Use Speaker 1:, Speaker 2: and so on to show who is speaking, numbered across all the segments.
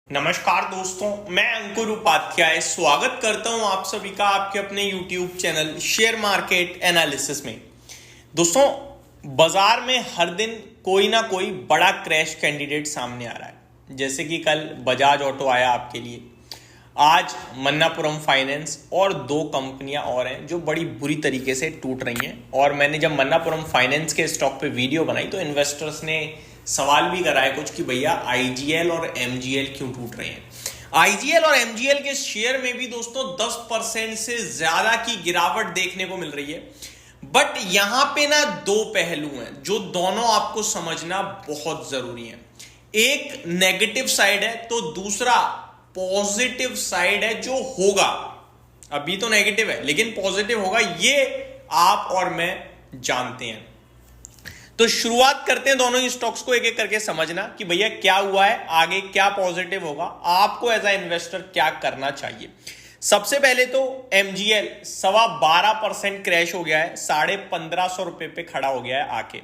Speaker 1: नमस्कार दोस्तों, मैं अंकुर उपाध्याय स्वागत करता हूं आप सभी का आपके अपने YouTube channel share market analysis में। दोस्तों, बाजार में हर दिन कोई ना कोई बड़ा क्रैश कैंडिडेट सामने आ रहा है। जैसे कि कल बजाज ऑटो आया आपके लिए, आज मन्नापुरम फाइनेंस और दो कंपनियां और हैं जो बड़ी बुरी तरीके से टूट रही हैं। और मैंने जब मन्नापुरम फाइनेंस के स्टॉक पे वीडियो बनाई तो इन्वेस्टर्स ने सवाल भी करा है कुछ कि भैया आईजीएल और एमजीएल क्यों टूट रहे हैं। आईजीएल और एमजीएल के शेयर में भी दोस्तों 10% से ज्यादा की गिरावट देखने को मिल रही है। बट यहां पे ना दो पहलू हैं जो दोनों आपको समझना बहुत जरूरी है। एक नेगेटिव साइड है तो दूसरा पॉजिटिव साइड है जो होगा। अभी तो नेगेटिव है लेकिन पॉजिटिव होगा, ये आप और मैं जानते हैं। तो शुरुआत करते हैं दोनों ही स्टॉक्स को एक एक करके समझना कि भैया क्या हुआ है, आगे क्या पॉजिटिव होगा, आपको एज अ इन्वेस्टर क्या करना चाहिए। सबसे पहले तो एमजीएल 12.25% क्रैश हो गया है, 1550 रुपए पे खड़ा हो गया है आके।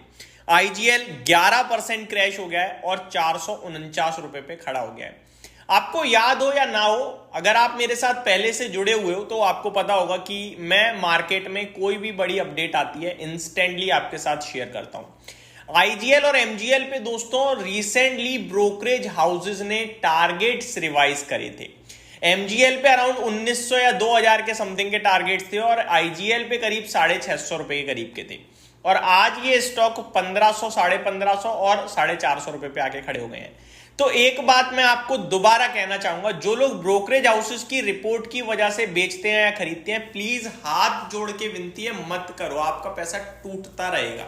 Speaker 1: आईजीएल 11% क्रैश हो गया है और 449 रुपए पे खड़ा हो गया है। आपको याद हो या ना हो, अगर आप मेरे साथ पहले से जुड़े हुए हो तो आपको पता होगा कि मैं मार्केट में कोई भी बड़ी अपडेट आती है इंस्टेंटली आपके साथ शेयर करता हूं। आईजीएल और एमजीएल पे दोस्तों रिसेंटली ब्रोकरेज हाउसेज ने टारगेट्स रिवाइज करे थे। एमजीएल पे अराउंड 1900 या 2000 के समथिंग के टारगेट्स थे और आईजीएल पे करीब 650 रुपए के करीब के थे। और आज ये स्टॉक 1500, 1550 और 450 रुपए पे आके खड़े हो गए हैं। तो एक बात मैं आपको दोबारा कहना चाहूंगा, जो लोग ब्रोकरेज हाउसेस की रिपोर्ट की वजह से बेचते हैं या खरीदते हैं, प्लीज हाथ जोड़ के विनती है मत करो, आपका पैसा टूटता रहेगा।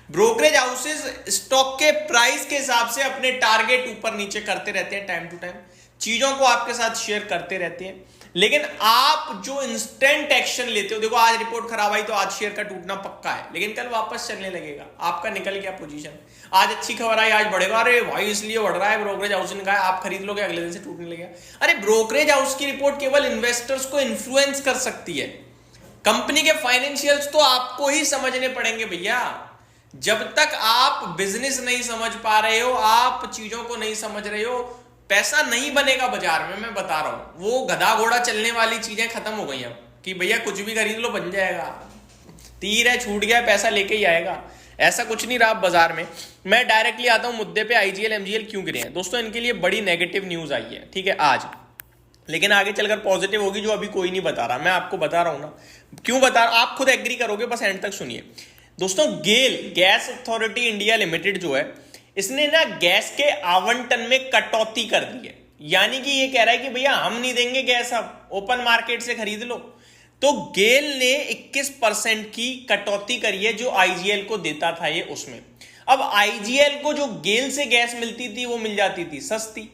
Speaker 1: ब्रोकरेज हाउसेस स्टॉक के प्राइस के हिसाब से अपने टारगेट ऊपर नीचे करते रहते हैं, टाइम टू टाइम चीजों को आपके साथ शेयर करते रहते हैं। लेकिन आप जो इंस्टेंट एक्शन लेते हो, देखो आज रिपोर्ट खराब आई तो आज शेयर का टूटना पक्का है, लेकिन कल वापस चलने लगेगा, आपका निकल गया पोजीशन। आज अच्छी खबर आई आज बढ़ेगा, अरे भाई इसलिए बढ़ रहा है, ब्रोकरेज हाउस ने कहा आप खरीद लोगे, अगले दिन से टूटने लगेगा। अरे ब्रोकरेज हाउस की रिपोर्ट केवल इन्वेस्टर्स को इन्फ्लुएंस कर सकती है, कंपनी के फाइनेंशियल्स तो आपको ही समझने पड़ेंगे भैया। जब तक आप बिजनेस नहीं समझ पा रहे हो, आप चीजों को नहीं समझ रहे हो, पैसा नहीं बनेगा बाजार में। मैं बता रहा हूं, वो गधा घोड़ा चलने वाली चीजें खत्म हो गई हैं कि भैया कुछ भी खरीद लो बन जाएगा, तीर है छूट गया पैसा लेके ही आएगा, ऐसा कुछ नहीं रहा बाजार में। मैं डायरेक्टली आता हूं मुद्दे पे, आईजीएल एमजीएल क्यों गिरे हैं। दोस्तों इनके लिए बड़ी नेगेटिव न्यूज आई है, ठीक है आज, लेकिन आगे चलकर पॉजिटिव होगी जो अभी कोई नहीं बता रहा, मैं आपको बता रहा हूं ना क्यों बता रहा, आप खुद एग्री करोगे, बस एंड तक सुनिए। दोस्तों गेल गैस अथॉरिटी इंडिया लिमिटेड जो है, इसने ना गैस के आवंटन में कटौती कर दी है। यानी कि ये कह रहा है कि भैया हम नहीं देंगे गैस, अब ओपन मार्केट से खरीद लो। तो गेल ने 21% की कटौती करी है जो आईजीएल को देता था ये उसमें। अब आईजीएल को जो गेल से गैस मिलती थी वो मिल जाती थी सस्ती,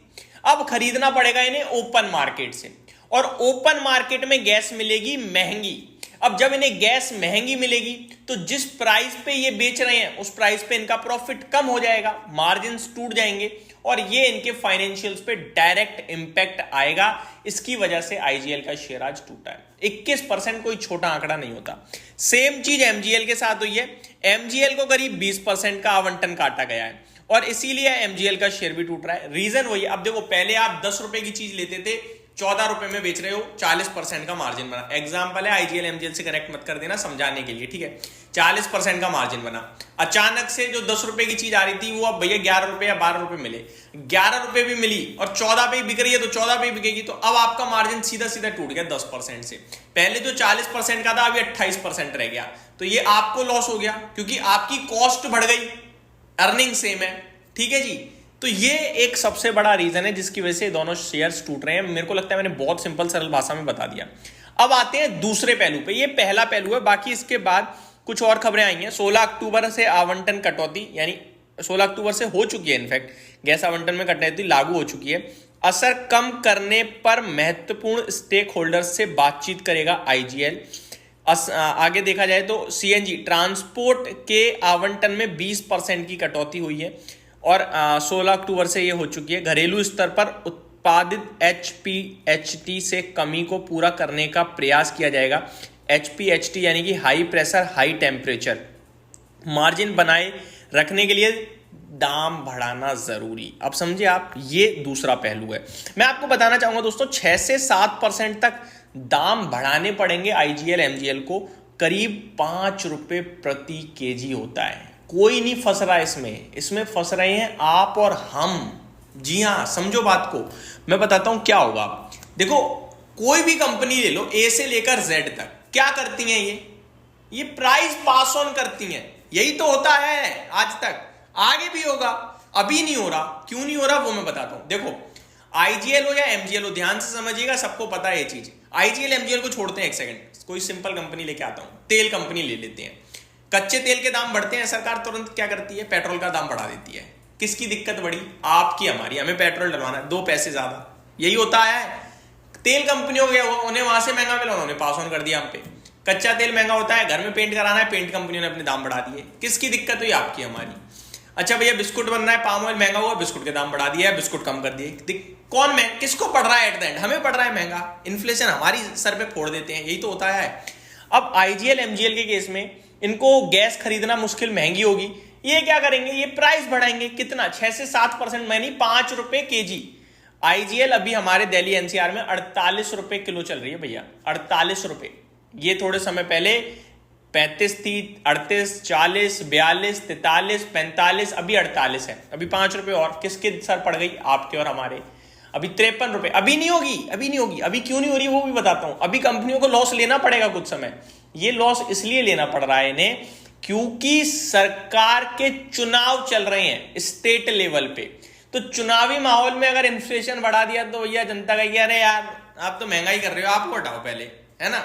Speaker 1: अब खरीदना पड़ेगा इन्हें ओपन मार्केट से, और ओपन मार्केट में गैस मिलेगी महंगी। अब जब इन्हें गैस महंगी मिलेगी तो जिस प्राइस पे ये बेच रहे हैं उस प्राइस पे इनका प्रॉफिट कम हो जाएगा, मार्जिन्स टूट जाएंगे और ये इनके फाइनेंशियल्स पे डायरेक्ट इंपैक्ट आएगा। इसकी वजह से आईजीएल का शेयर आज टूटा है। 21% कोई छोटा आंकड़ा नहीं होता। सेम चीज एमजीएल के साथ हुई है, एमजीएल को करीब 20% का आवंटन काटा गया है और इसीलिए एमजीएल का शेयर भी टूट रहा है। रीजन वही है, अब देखो पहले आप 10 रुपए की चीज लेते थे, 14 रुपए में बेच रहे हो, 40% का मार्जिन बना। एग्जांपल है, आईजीएल एमजीएल से कनेक्ट मत कर देना समझाने के लिए, ठीक है। 40% का मार्जिन बना, अचानक से जो 10 रुपए की चीज आ रही थी वो अब भैया 11 रुपए या 12 रुपए मिले, 11 रुपए भी मिली और 14 पे बिक रही है तो 14 पे बिकेगी, तो अब आपका मार्जिन सीधा सीधा टूट गया 10% से। पहले जो 40% का था अभी 28% रह गया, तो ये आपको लॉस हो गया क्योंकि आपकी कॉस्ट बढ़ गई, अर्निंग सेम है, ठीक है जी। तो ये एक सबसे बड़ा रीजन है जिसकी वजह से दोनों शेयर्स टूट रहे हैं। मेरे को लगता है मैंने बहुत सिंपल सरल भाषा में बता दिया। अब आते हैं दूसरे पहलू पे, ये पहला पहलू है, बाकी इसके बाद कुछ और खबरें आई हैं। 16 अक्टूबर से आवंटन कटौती, यानी 16 अक्टूबर से हो चुकी है, इनफैक्ट गैस आवंटन में कटौती लागू हो चुकी है। असर कम करने पर महत्वपूर्ण स्टेक होल्डर्स से बातचीत करेगा आईजीएल। आगे देखा जाए तो सीएनजी ट्रांसपोर्ट के आवंटन में 20% की कटौती हुई है और 16 अक्टूबर से ये हो चुकी है। घरेलू स्तर पर उत्पादित एचपीएचटी से कमी को पूरा करने का प्रयास किया जाएगा। एचपीएचटी यानी कि high pressure high temperature. Margin बनाए रखने के लिए दाम बढ़ाना जरूरी। अब समझे आप, ये दूसरा पहलू है। मैं आपको बताना चाहूंगा दोस्तों, 6 से 7% तक दाम बढ़ाने पड़ेंगे आईजीएल एमजीएल को। करीब 5 रुपए प्रति केजी होता है। कोई नहीं फंस रहा इसमें फंस रहे हैं आप और हम। जी हां, समझो बात को। मैं बताता हूं क्या होगा। देखो, कोई भी कंपनी ले लो, ए से लेकर जेड तक, क्या करती हैं ये प्राइस पास ऑन करती हैं। यही तो होता है आज तक, आगे भी होगा। अभी नहीं हो रहा, क्यों नहीं हो रहा वो मैं बताता हूं। देखो, आईजीएल हो या एमजीएल हो, ध्यान से समझिएगा, सबको पता है ये चीज। आईजीएल एमजीएल को छोड़ते हैं एक सेकंड, कोई सिंपल कंपनी लेके आता हूं। तेल कंपनी ले लेते हैं। कच्चे तेल के दाम बढ़ते हैं, सरकार तुरंत क्या करती है, पेट्रोल का दाम बढ़ा देती है। किसकी दिक्कत बढ़ी, आपकी हमारी। हमें पेट्रोल डलवाना है, 2 पैसे ज्यादा, यही होता है। तेल कंपनियों के उन्हें वहां से महंगा मिला, उन्होंने पास ऑन कर दिया हम पे। कच्चा तेल महंगा होता है, घर में पेंट कराना है, पेंट कंपनियों ने अपने दाम बढ़ा दिए। किसकी दिक्कत हुई, आपकी हमारी। अच्छा भैया, बिस्कुट बनना है, पाम ऑयल महंगा हुआ, बिस्कुट के दाम बढ़ा दिया है, बिस्कुट कम कर दिए। कौन महंगा, किसको पड़ रहा है एट द एंड, हमें पड़ रहा है महंगा। इन्फ्लेशन हमारी सर पे फोड़ देते हैं, यही तो होता है। अब आईजीएल एमजीएल के केस में इनको गैस खरीदना मुश्किल, महंगी होगी। ये क्या करेंगे, ये प्राइस बढ़ाएंगे। कितना, 6 से 7%, मैंने 5 रुपए केजी। आईजीएल अभी हमारे दिल्ली एनसीआर में 48 रुपए किलो चल रही है भैया, 48 रुपए। ये थोड़े समय पहले 35 थी, 38, 40, 42, 43, 45, अभी 48 है। अभी 5 रुपए और किसके सर पड़ गई, आपके और हमारे। अभी 53 रुपए। अभी नहीं होगी, अभी नहीं होगी। अभी क्यों नहीं हो रही वो भी बताता हूं। अभी कंपनियों को लॉस लेना पड़ेगा कुछ समय। ये लॉस इसलिए लेना पड़ रहा है इन्हें क्योंकि सरकार के चुनाव चल रहे हैं स्टेट लेवल पे। तो चुनावी माहौल में अगर इन्फ्लेशन बढ़ा दिया तो भैया जनता का क्या, अरे यार आप तो महंगाई कर रहे हो, आपको हटाओ पहले, है ना।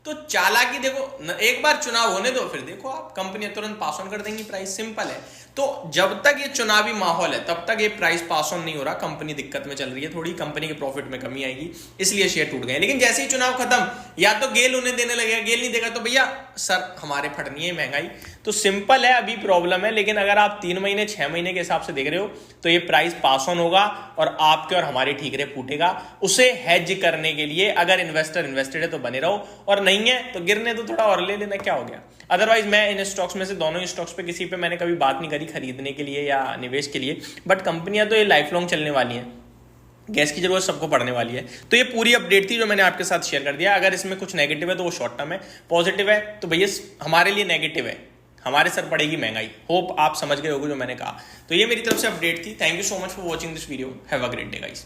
Speaker 1: तो चालाकी देखो, एक बार चुनाव होने दो, फिर देखो आप, कंपनियां तुरंत पास ऑन कर देंगी प्राइस, सिंपल है। तो जब तक ये चुनावी माहौल है तब तक ये प्राइस पास ऑन नहीं हो रहा, कंपनी दिक्कत में चल रही है, थोड़ी कंपनी के प्रॉफिट में कमी आएगी, इसलिए शेयर टूट गए। लेकिन जैसे ही चुनाव खत्म, या तो गेल उन्हें देने लगेगा, गेल नहीं देगा तो भैया सर हमारे फटनी है महंगाई। तो सिंपल है, अभी प्रॉब्लम है। लेकिन अगर आप 3 महीने 6 महीने के हिसाब से देख रहे हो तो ये प्राइस पास ऑन होगा और आपके और हमारे ठीकरे फूटेगा। उसे हेज करने के लिए अगर इन्वेस्टर इन्वेस्टेड है तो बने रहो, और नहीं है तो गिरने तो थोड़ा और ले लेना, क्या हो गया। अदरवाइज मैं इन स्टॉक्स में से, दोनों स्टॉक्स पे किसी पे मैंने कभी बात नहीं करी खरीदने के लिए या निवेश के लिए। बट कंपनियां तो ये लाइफ लॉन्ग चलने वाली हैं, गैस की जरूरत सबको पड़ने वाली है। तो ये पूरी अपडेट थी जो मैंने आपके साथ शेयर कर दिया। अगर इसमें कुछ नेगेटिव है तो वो शॉर्ट टर्म है, पॉजिटिव है तो भैया हमारे लिए नेगेटिव है, हमारे सर पड़ेगी महंगाई। होप आप समझ गए होगे जो मैंने कहा। तो ये मेरी तरफ से अपडेट थी। Thank you so much for watching this video. Have a great day guys.